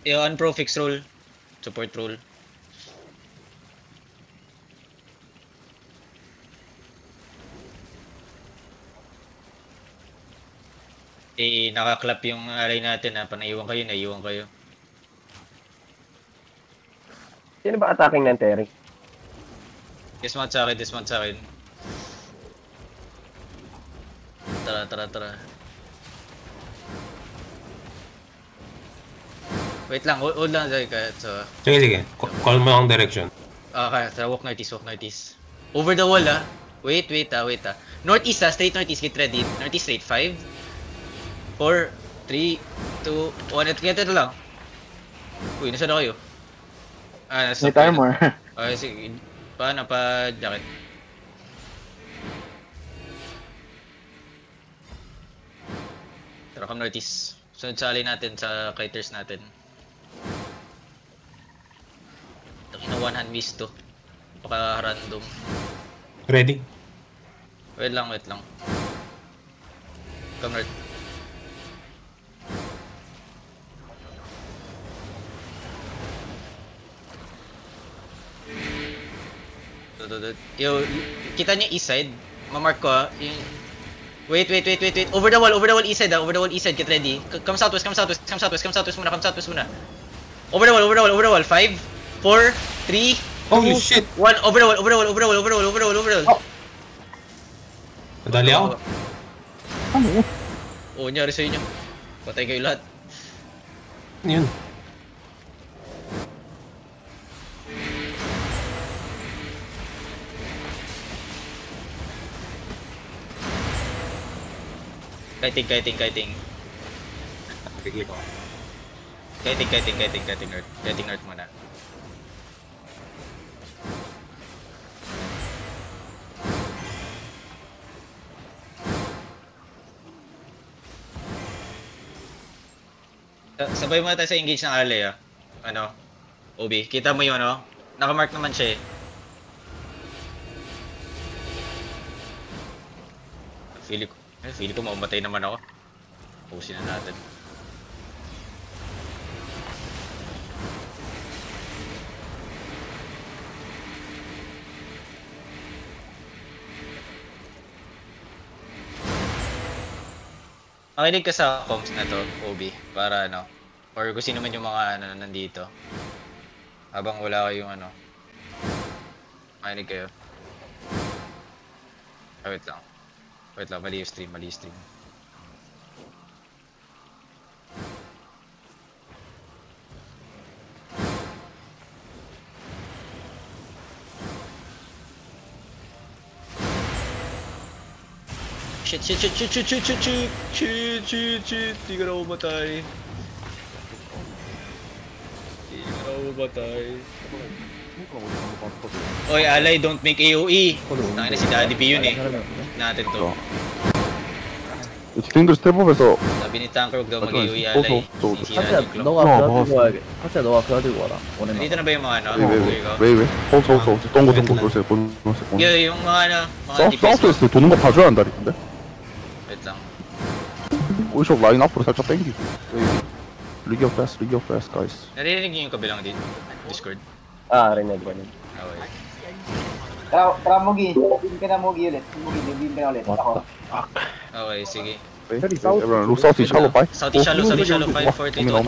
Yung unpro fix roll. Support roll. Nakaklap yung alay natin ha. Panaiwan kayo, naiwan kayo. Sino ba attacking ng Terry? Dismount sa akin, dismount sa akin. Tara. Wait lang, hold lang dyan ka. So, sige. Call mo ang direction. okay, tara, walk northeast. Over the wall ah. Wait ah. Northeast ah, straight northeast, get ready. Northeast straight, 5, 4, 3, 2, 1, ito lang. Uy, nasa na kayo? Nasa May timer. Okay, sige. Paano pa jacket? Tara, come northeast. Sunod sa alay natin, sa kiters natin. Takina one hand miss to. Paka-random. Ready? Wait lang. Come north. Yo, kita niyo east side? Mamark ko ah. Wait. Over the wall east side ah. Over the wall east side, get ready. Come southwest muna. Over the wall. 5, 4, 3, Holy 2, shit! 1. Over the wall. Nadali ako. Ano? Oo, nyari sa inyo. Patay kayo lahat. Ano yun? Kiting. Sige ko. Kiting north muna. Sabay muna tayo sa engage ng alley ah. Ano? Obi, kita mo yun ano? Nakamark naman siya eh. Feeling ko maumatay naman ako. Pusin na natin. Makinig ka sa comms na to, Obi, para ano, or kung sino man yung mga ano nandito. Habang wala kayong ano. Makinig kayo. Wait lang, mali yung stream. Shit. Di ka na umatay. Oy, alay, don't make AOE. Tangina si Daddy B yun eh. Natin to. 딜링들 스텝업에서 Sabi ni Tanker, huwag daw mag-AOE alay. Sisira 카스야 yung clock. 너가 그거 가지고 와야 돼. 카스야 너가 그거 가지고 와라. 원해놔. Dito na ba yung mga ano? 왜 호소 동고 돌세 보너스 Yung mga ano, mga DPS ko. 사우스에서 도는 거 봐줘야 한다니까 Wait lang. 오이쇼 라인 앞으로 살짝 당기고 리기어 패스 가이스 Narinig niyo yung kabilang din? Discord? Rinig ko yun. Okay. Tara, Mugi. Bibim ka na Mugi ulit. Bibim ka na ulit. Ako. Okay, sige. everyone look south shallow by Southeast shallow, 5, 4, 3, 2, 1.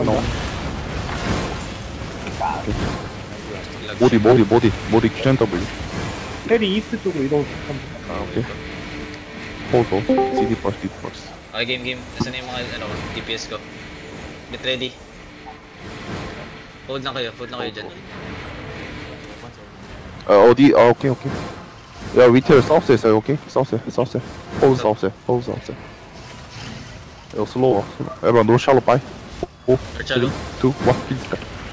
모디 QN W 페리 이스트 쪽으로 이동. 오케이 호소 CD 퍼스 Okay, game. Nasaan na yung mga ano, DPS ko? Get ready. Hold lang kayo dyan. 어디 오케이 야 위태를 사우스에 있어요 오케이 사우스에 홀 사우스에 슬로우 everyone no shallow by 5 3 2 1 please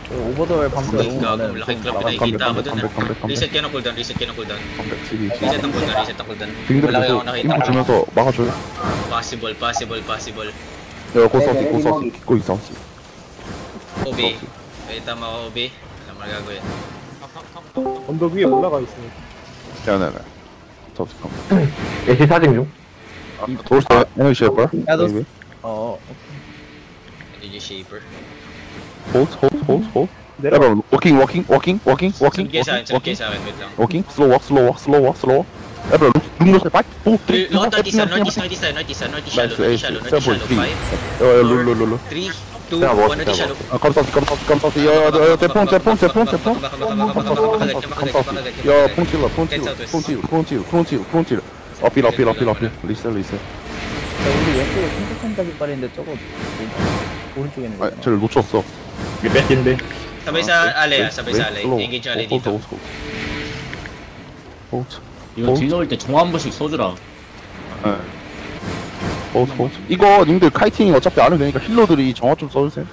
오버더웰 밤새 Uy, gago, malaking clap na nakikita ako dun ah. Reset kayo ng cooldown. Reset ang cooldown. 빙들 Wala kayo nakita. 힘을 주면서 막아줘요 Possible. 야 고사우스 기고 사우스 Obi. Wait, tama ako, Obi. Alam mo na gagawin. 언덕 위에 올라가 있으니까. 네네네 사우스 컴 예시 사진 중. 도르스 에너지 쉐퍼 야, 너- 어. Hindi yung shaper. hold. 내려가. Everyone, walking. Sunod kayo sa akin, wait lang. Walking, slow walk. Everyone, look yourself back. 4, 3, 2, Look, 1, northeast shallow, northeast shallow. 5, 3, 2, 1, northeast shallow. Come south. They point. Yeah, punch. Up. Listen. 우리 왼쪽에 생각한다 깃발인데 저거 오른쪽에 있는 아, 거잖아. 쟤를 놓쳤어. May best yun, be. Sabay sa alley, sabay sa alley. Slow. Engage yung alley Hold. dito. Hold. 이거 뒤 넣을 때 종 한 번씩 써주라. hold. 이거 님들 카이팅 어차피 안 해도 되니까 힐러들이 정화 좀 써주세요.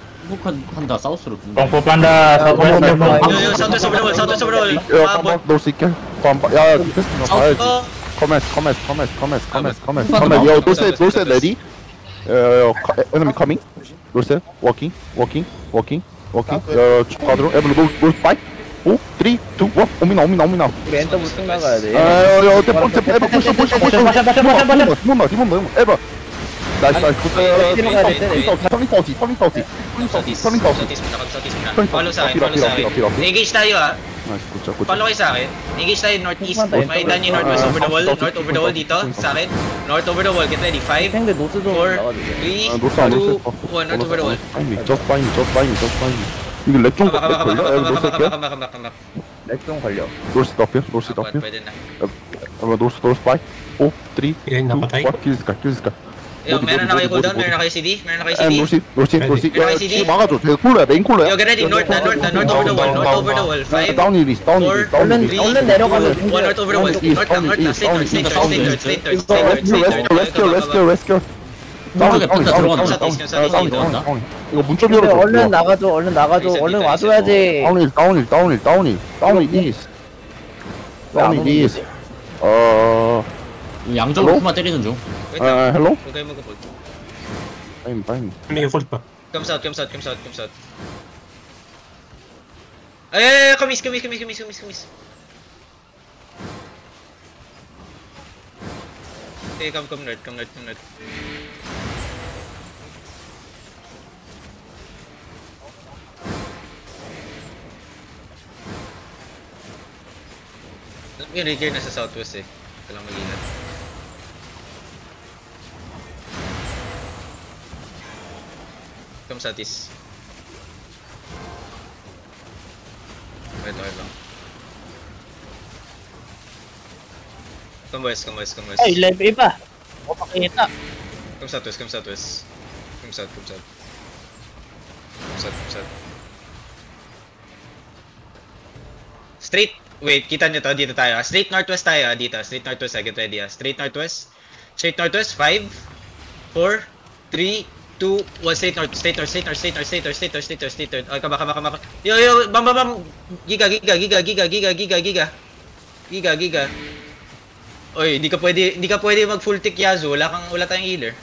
한다 사우스로. Kung po panda, southwest, Come on. Yo, southwest over the wall, southwest over the wall. 야, 깜빡 넣을 수 있게. 야, 디펜스 좀 봐야지. Oh, Comment. Yo, 돌셋 ready. Enemy coming. 돌셋 walking. 가드로. Everyone go fight. 5, 3, 2, 1. 오미나. 우리 엔더블 쭉 나가야 돼. 야, 대본체. 디몬. 에버. 나이스. southeast muna. Follow sa akin. Engage tayo ah. 나이스, 굿. Follow kayo sa akin. Engage tayo northeast. May daan yung northwest over the wall. North over the wall dito. Sa akin. North over the wall. Get ready. 5, 생대 노스 좀 4, 나가도 3, 돼. 2, 1. North over the wall. Just find me. 이거 렉좀 Come back. 렉좀 걸려. 놀수 앞이야. Pwede na. 놀수 파이. 5, 3, 2, 1. Ilan napatay? 킬스까. Yo, meron na kayo cooldown. Meron na kayo CD. 놀시. 야, 막아줘. 메인 콜러야. Yo, get ready. North over the wall. 5, 다운 이리스. 얼른 내려가면 1. North over the wall. Straight north. 이거 문 좀 열어줘. 얼른 나가줘. 얼른 와줘야지. 다운일 이스. 양쪽으로 헬로? 후만 때리는 중. 헬로? Huwag kayo mag-hold. 파임. May hold pa. Comes out. Ay, kamis. Okay, come north. Yung Rager nasa southwest eh. Ito lang mag-ingat. Come southeast. Wait lang. Come west. Ay, live iba. O pakita. Come south. Straight. Wait, kita nyo to. Dito tayo. Straight northwest tayo. Dito. Straight northwest. Get ready. Straight northwest. 5, 4, 3, 2, 1. Straight north. Ay, kama. Yo. Bam. Giga. Oy, hindi ka pwede mag full tick Yazo. Wala tayong healer.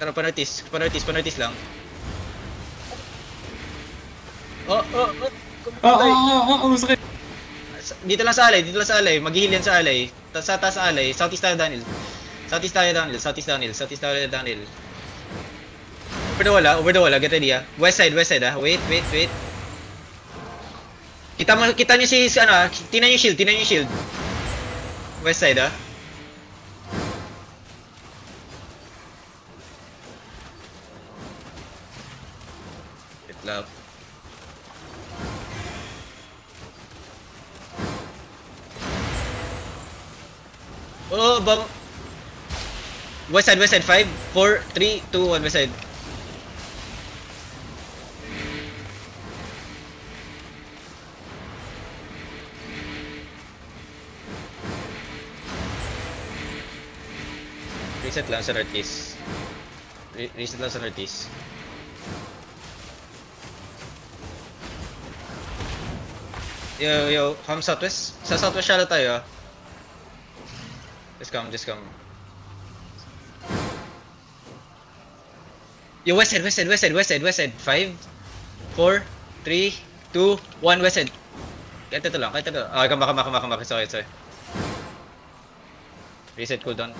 Tara, panartis lang. Sakit. Dito lang sa alay. Mag-heal yan sa alay. Sa taas sa alay. Southeast tayo, Daniel. Southeast tayo, Daniel. Over the wall, get ready ah. West side ah. Wait. Kita nyo si, tinan yung shield. West side ah. Wait lang. Oh, bum. West side. 5, 4, 3, 2, 1, west side. Reset lang sa northeast. Yo, come southwest. Sa southwest shallow tayo ah. Just come. Yo, west side. 5, 4, 3, 2, 1, west side. Kahit ito lang. Ah, kama. Sorry. Reset cooldown.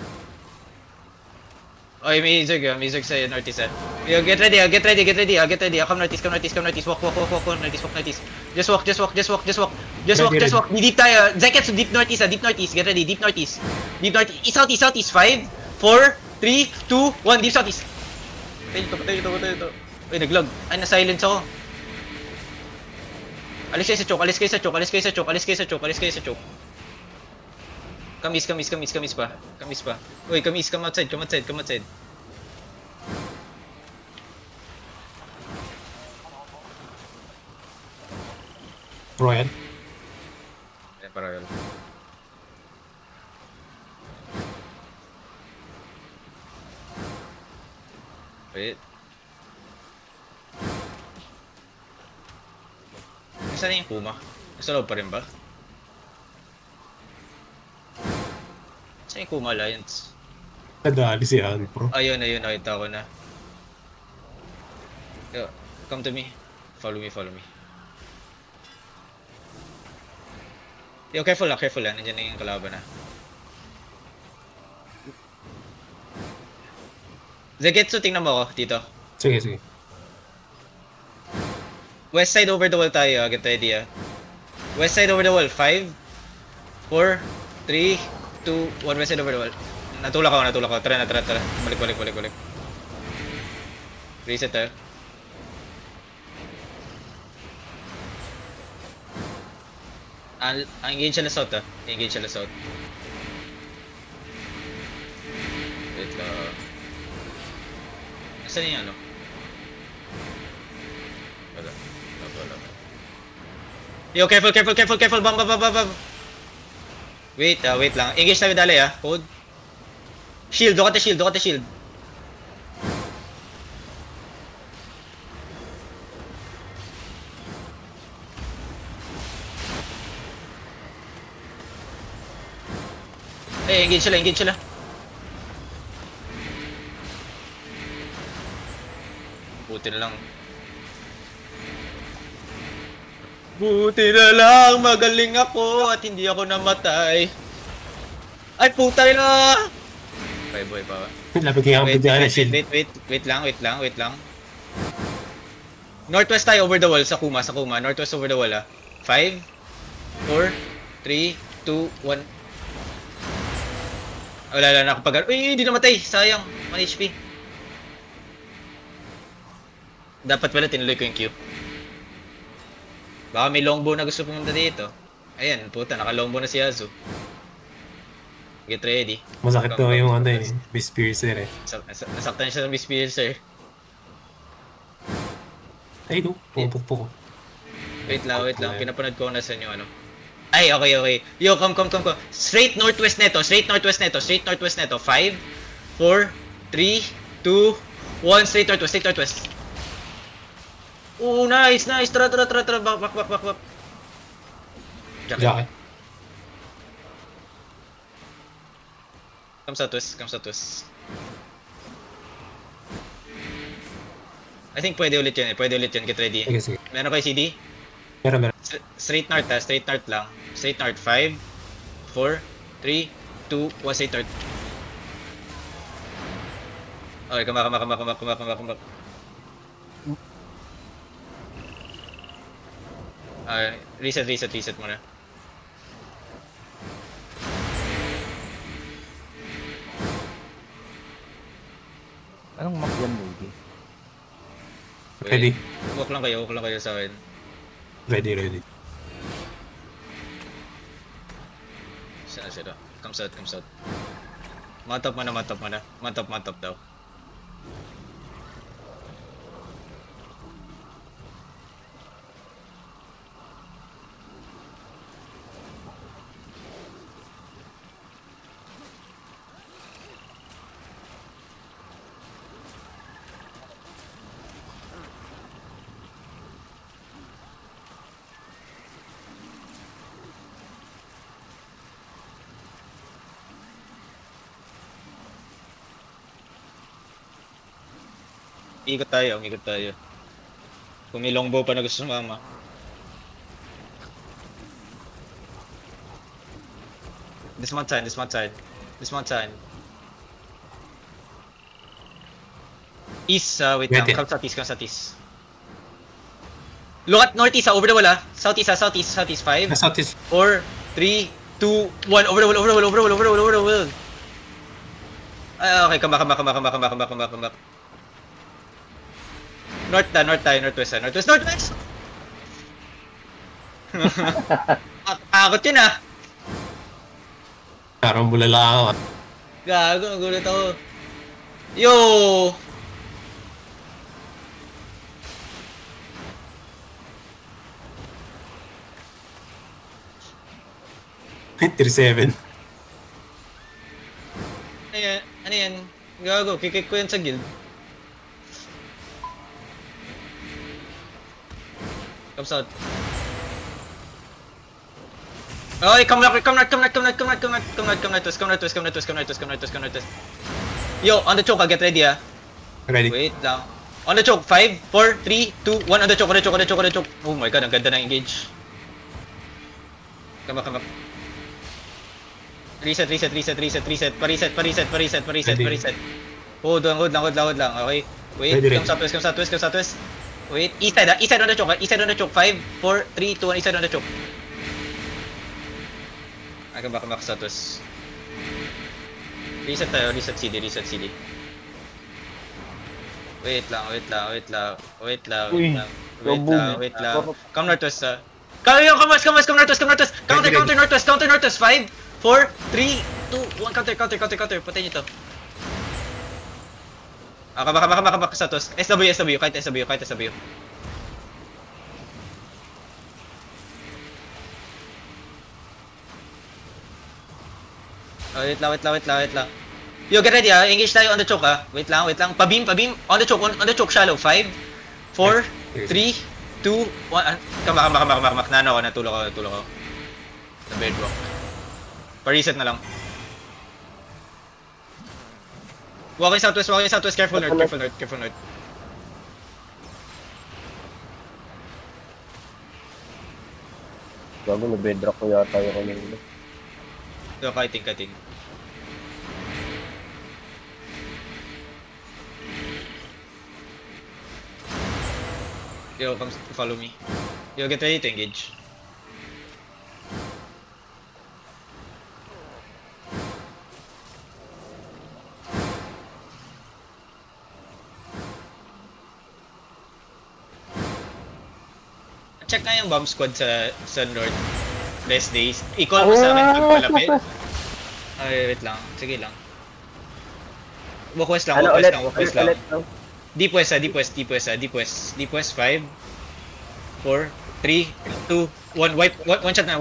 Oy, may Zerg sa'yo, northeast Yo, get ready, get ready. Come northeast. Walk, northeast. Just walk. Deep tayo. Zekets, deep northeast. Get ready, deep northeast. Southeast. 5, 4, 3, 2, 1, deep southeast. Tayo ito. Uy, naglag. Ay, na-silence ako. Alis kayo sa choke. Kamis pa. Uy, come outside. Royal. Ayan, para yun. Wait. Nasaan yung Puma? Nasa loob pa rin ba? Saan yung Kuma Alliance? Nadali si Han, bro. Ayun, nakita ko na. Yo, come to me. Follow me. Yo, careful lang. Nandiyan na yung kalaban na. Zegetsu, tingnan mo ako dito. Sige. West side over the wall tayo, get ready West side over the wall, 5, 4, 3, 2, 1, west side over the wall. Natulak ako. Tara. Balik. Reset tayo. Engage siya na south Wait lang. Nasaan yung ano? Wala. Yo, careful. Bam. Wait lang. Engage tayo dali Hold. Shield, look at the shield. Engage sila. Buti na lang, magaling ako at hindi ako namatay. Ay, putay na! Okay, boy pa. Lapit kaya ang bigyan na shield. Wait lang. Northwest tayo over the wall sa Kuma. Northwest over the wall 5, 4, 3, 2, 1. Wala nakapag... Uy, hindi namatay. Sayang. 1 HP. Dapat pala tinuloy ko yung Q. Baka may longbow na gusto pumunta dito. Ayan, puta, naka-longbow na si Yazu. Get ready. Masakit to yung Miss Piercer Nasaktan siya ng Miss Piercer. Ay, no. Pumupok. Wait lang. Pinapanood ko na sa inyo Ay, okay. Yo, come. Straight northwest neto. 5, 4, 3, 2, 1, straight northwest. Oh, nice. Tara. Back. Jacket. Come southwest. I think pwede ulit yun. Get ready. Sige. Meron kayo CD? Meron. Straight north lang. Straight north, 5, 4, 3, 2, 1, straight north. Okay, come back. Reset muna. Anong map yan, Luigi? Ready. Walk lang kayo sa akin. Ready. Sino? Come south. Mantap mana. Mantap daw. Ikot tayo. Kung may longbow pa na gusto sumama. Dismount sign. East, wait lang. Wait, Come southeast. Look at northeast, over the wall, Southeast, southeast. 5, Nasa southeast. 4, 3, 2, 1. Over the wall. Okay, come back. Northwest. Takot yun Parang bulala ako. Gago, nagulat ako. Yo! Seven. Ano yan? Gago, kikik ko yan sa guild. Come south. Okay, come north. Yo, on the choke, get ready Ready. Wait lang. On the choke, 5, 4, 3, 2, 1, on the choke. Oh my god, ang ganda ng engage. Come back. Reset. Pa-reset. Hold lang. Okay. Wait, Ready. come southwest. Wait, east side on the choke. 5, 4, 3, 2, 1, east side on the choke. I come back southwest. Reset CD. Wait lang. Come northwest. Come west. Counter northwest. 5, 4, 3, 2, 1. Counter. Patay nyo to. Baka sa tos. SW, kahit SW. Wait lang. Yo, get ready engage tayo on the choke Wait lang. Pabeam. On the choke shallow. 5, 4, 3, 2, 1. Kamak. Nano ako, natulog ako. Sa bedrock. Pa-reset na lang. Walking southwest. Careful north. Gago, na-bedrock ko yata yung kanina. Yo, kiting. Yo, come follow me. Yo, get ready to engage. Check na yung bomb squad sa North. Rest days. Equal mo sa akin pag palapit. Ay, wait lang. Sige lang. Walk west lang. Deep west. Deep west. 5, 4, 3, 2, 1. Wipe. One shot.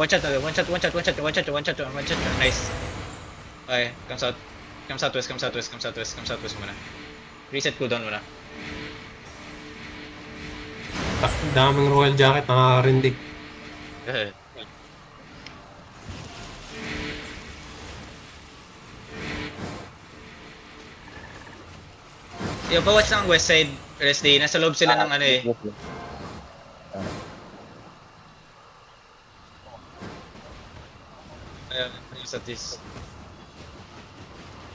Nice. Okay, come southwest muna. Reset cooldown muna. Daming royal jacket, nakakarindig. Yung pa-watch ng west side rest day, nasa loob sila ng Ayun, sa this.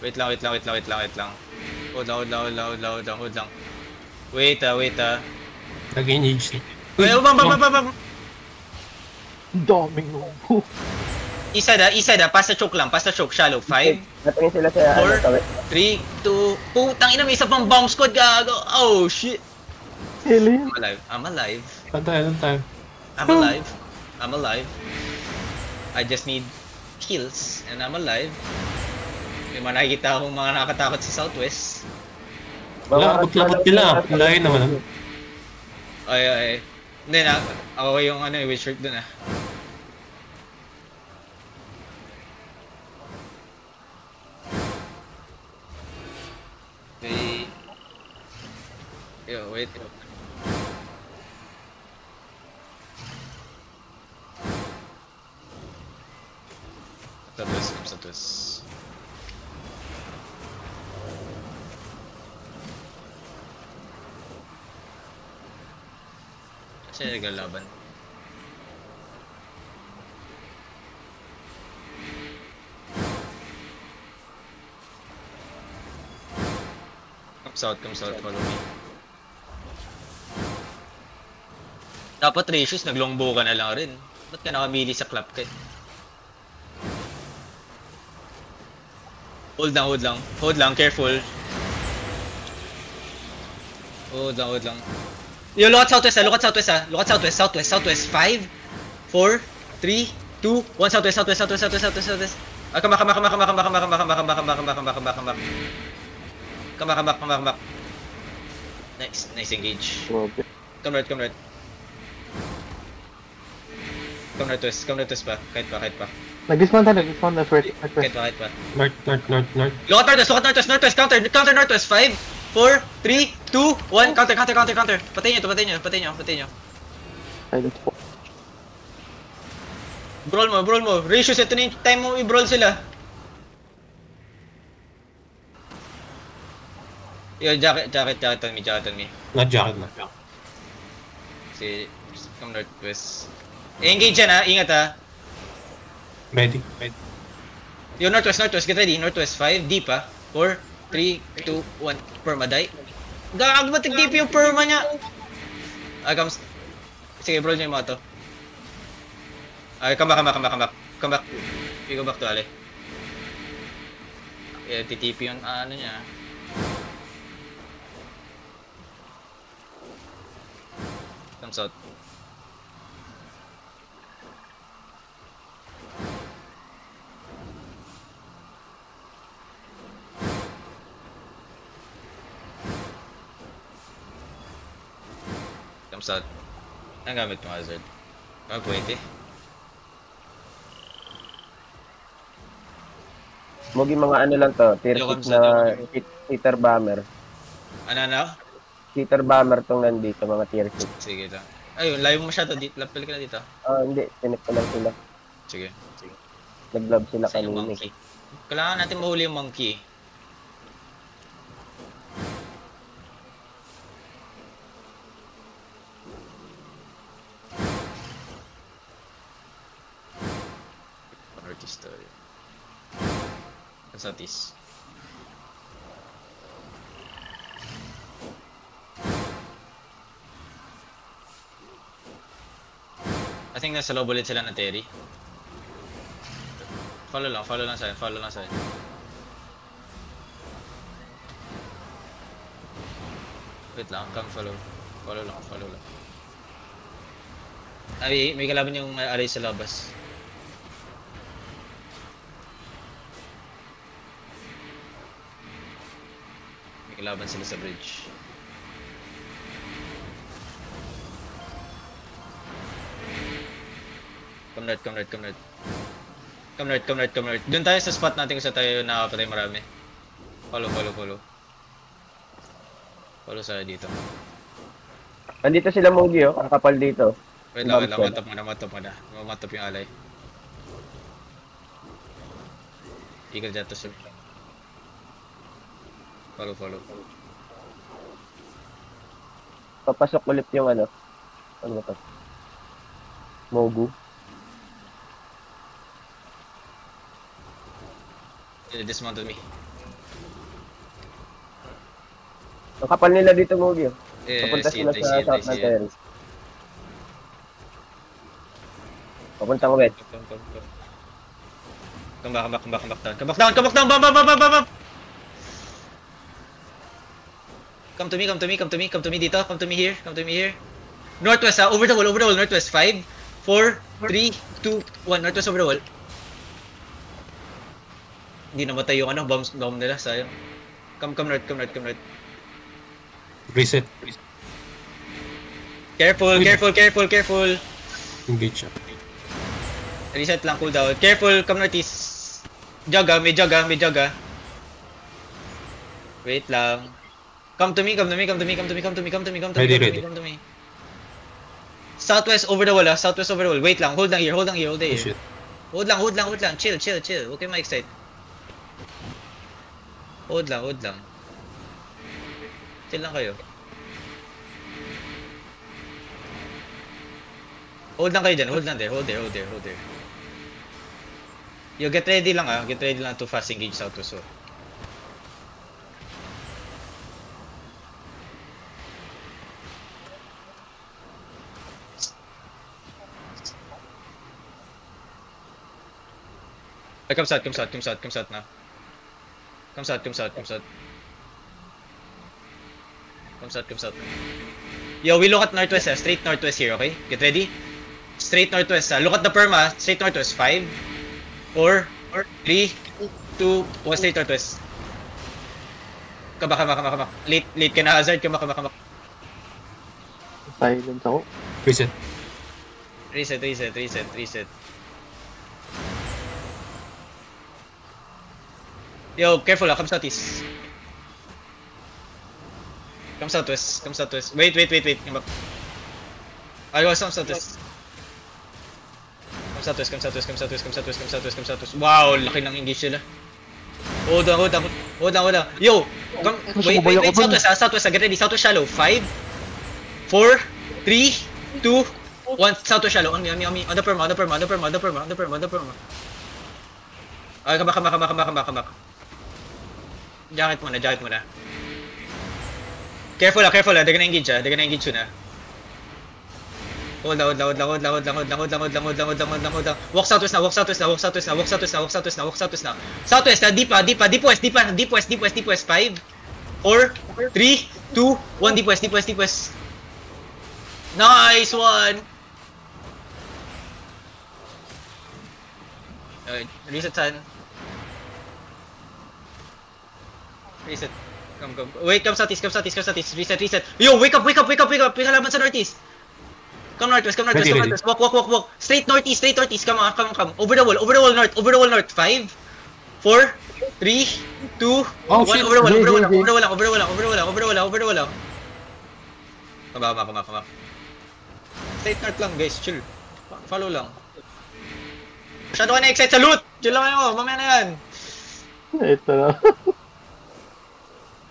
Wait lang. Hold lang. Wait. Nag-engage. Ay, bam. Daming nubo. Isa da, pass the choke, shallow. 5, Natingin sila sa 4, 3, 2, putang ina, may isa pang bomb squad, gago. Oh shit. Really? I'm alive. Saan tayo? I'm alive. I just need kills and I'm alive. May mga nakikita akong mga nakakatakot sa Southwest. Wala, labot nila. Layo naman. Ay. Hindi na, ako yung with shirt dun Okay. Yo, wait. Southwest. Kasi naglalaban. south, follow me. Dapat ratios, naglongbow ka na lang rin. Ba't ka nakamili sa clap ka? Hold lang, careful. Hold lang. Yo, look at southwest. 5, 4, 3, 2, 1, southwest. Come back. Nice engage. Okay. Come right. Come northwest pa. Kahit pa. Nag-dismount na first. Kahit pa. North. Look at northwest. Counter northwest. 5, 4, 3, 2, 1. Counter. Patayin nyo. Ay, let's go. Brawl mo. Ratios, ito na yung time mo i-brawl sila. Yo, jacket on me. Not jacket na. Si, come northwest. Engage yan ha, ingat ha. Ready. Yo, northwest, get ready. Northwest, 5, deep ha. 4, 3, 2, 1. Perma, die. Gagag ba tig-deep yung perma niya? Sige, brawl nyo yung mga to. Come back. We go back to Ale. Yeah, TTP yung ano niya. Comes out. Ang gamit mo, Hazard. Pwede. Mogi mga ano lang to, tier 6 na Peter Bomber. Ano? Peter Bomber tong nandito, mga tier 6. Sige lang. Ayun, live mo masyado dito. Lapil ka na dito. Hindi, tinip ko lang sila. Sige. Nag-love sila Sa yung kanina. monkey. Kailangan natin mahuli yung monkey. Artist story. Consultis. I think nasa loob ulit sila na Terry. Follow lang sa'yo. Wait lang, come follow. Follow lang. Ay, may kalaban yung aray sa labas. May kalaban sila sa bridge. Come north. Doon tayo sa spot natin kung saan tayo nakapatay marami. Follow. Follow sa'yo dito. Nandito sila Mogi ang kapal dito. Wait lang, matop muna. Mamatop yung alay. Ikal dyan to sir. Follow. Papasok ulit yung ano to? Mogu. Dismounted me. Ang kapal nila dito Mogi. Papunta see sila it, sa I south see na it. terrace. Papuntang west. Come back down. Bam. Come to me dito. Come to me here. Northwest over the wall, northwest. 5, 4, 3, 2, 1. Northwest over the wall. Hindi namatay yung bomb nila, sayang. Come north. Reset. Careful. Engage siya. Reset lang, cooldown. Careful, come northeast. May jaga. Wait lang. Come to me. Ready. Southwest over the wall. Wait lang, hold lang here. Oh, shit. Hold lang. Chill. Huwag kayo ma-excite. Hold lang. Chill lang kayo. Hold lang kayo dyan. Hold there. Yo, get ready lang to fast engage Southwest. Comes out now. Comes out. Yo, we look at northwest, straight northwest here, okay? Get ready? Straight northwest, look at the perma, straight northwest, 5, 4, 3, 2, 1, straight northwest. Kama. Late ka na, hazard, kama. Silence ako. Reset. Yo, careful, come southeast. Come southwest. Wait. Come back. I was come southwest. Come southwest. Wow, laki ng engage nila. Hold on. Yo, come. Wait. Southwest. Get ready. Southwest shallow. 5, 4, 3, 2, 1. Southwest shallow. On me. On the perma. Ay, come back. Jacket muna. Careful, they're gonna engage soon. Hold down. Walk southwest now. Southwest, deep west. 5, 4, 3, 2, 1, deep west. Nice one! Reset time. Reset. Come. Wait, come southeast. Reset. Yo, wake up. Pinalaban sa northeast. Come northwest. Walk. Straight northeast. Come on. Over the wall north. 5, 4, 3, 2, 1. Over the wall. Come. Straight north lang, guys. Chill. Follow lang. Masyado ka na-excite sa loot! Chill lang kayo, mamaya na yan. Ito na.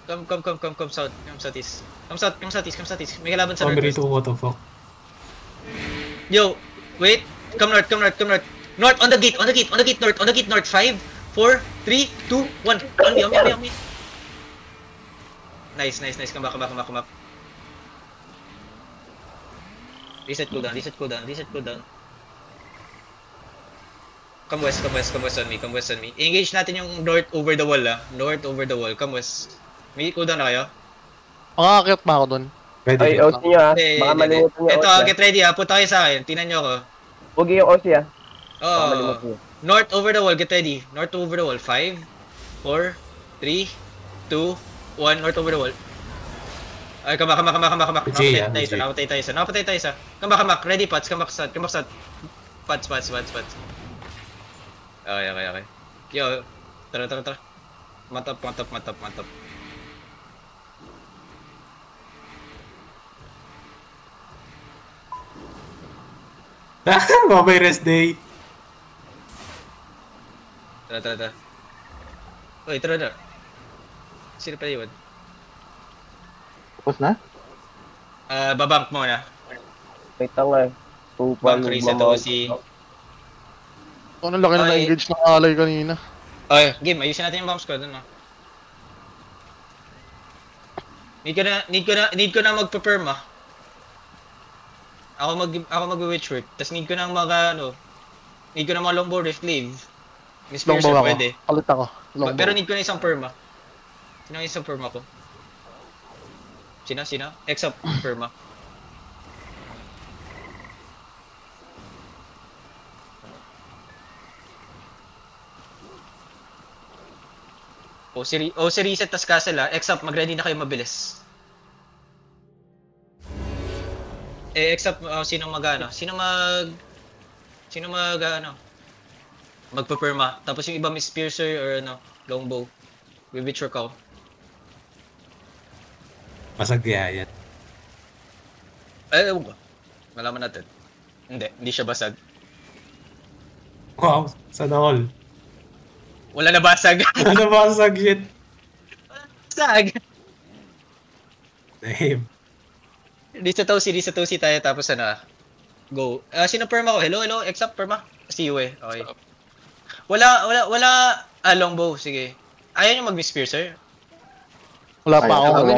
Come southeast. May kalaban sa northwest. What the fuck? Yo, wait. Come north. North, on the gate north. 5, 4, 3, 2, 1. On me. Nice. Come back. Reset cooldown. Come west on me. Engage natin yung north over the wall, Come west. May cooldown na kayo? Makakakit ba ako dun? Ay, OC nyo baka malimutan nyo Ito, get ready punta kayo sa akin, tingnan nyo ako. Huwag yung OC Oh, north over the wall, get ready. North over the wall, 5, 4, 3, 2, 1, north over the wall. Ay, come back. Nakapatay tayo isa. Come back. Ready, Pats. Come back. Pats. Okay. Yo, tara. Matap. Babay rest day. Tara. Uy, tara. Sino pa yun? Tapos na? Babank mo na. Wait lang Bank reset OC. Ano laki na na-engage ng alay kanina. Okay, game. Ayusin natin yung bomb squad. Need ko na magpa-perma. Ako mag-witch work. Tapos need ko na need ko na mga longbow rift leave. Miss Pierce pwede. Kalit ako. Pero need ko na isang perma. Sino ang isang perma ko? Sino? Except perma. si reset tas castle except mag-ready na kayo mabilis. Except sino magpa-perma. Tapos yung iba Miss Piercer or longbow. Witch work ako. Basag yan. Ewan ko. Malaman natin. Hindi siya basag. Wow, sana all. Wala na basag. Ano basag shit? Basag! Damn. Reset OC tayo tapos go. Sino perma ko? Hello, except perma. See you okay. Wala, longbow, sige. Ayaw nyo mag-miss piercer? Wala pa ako.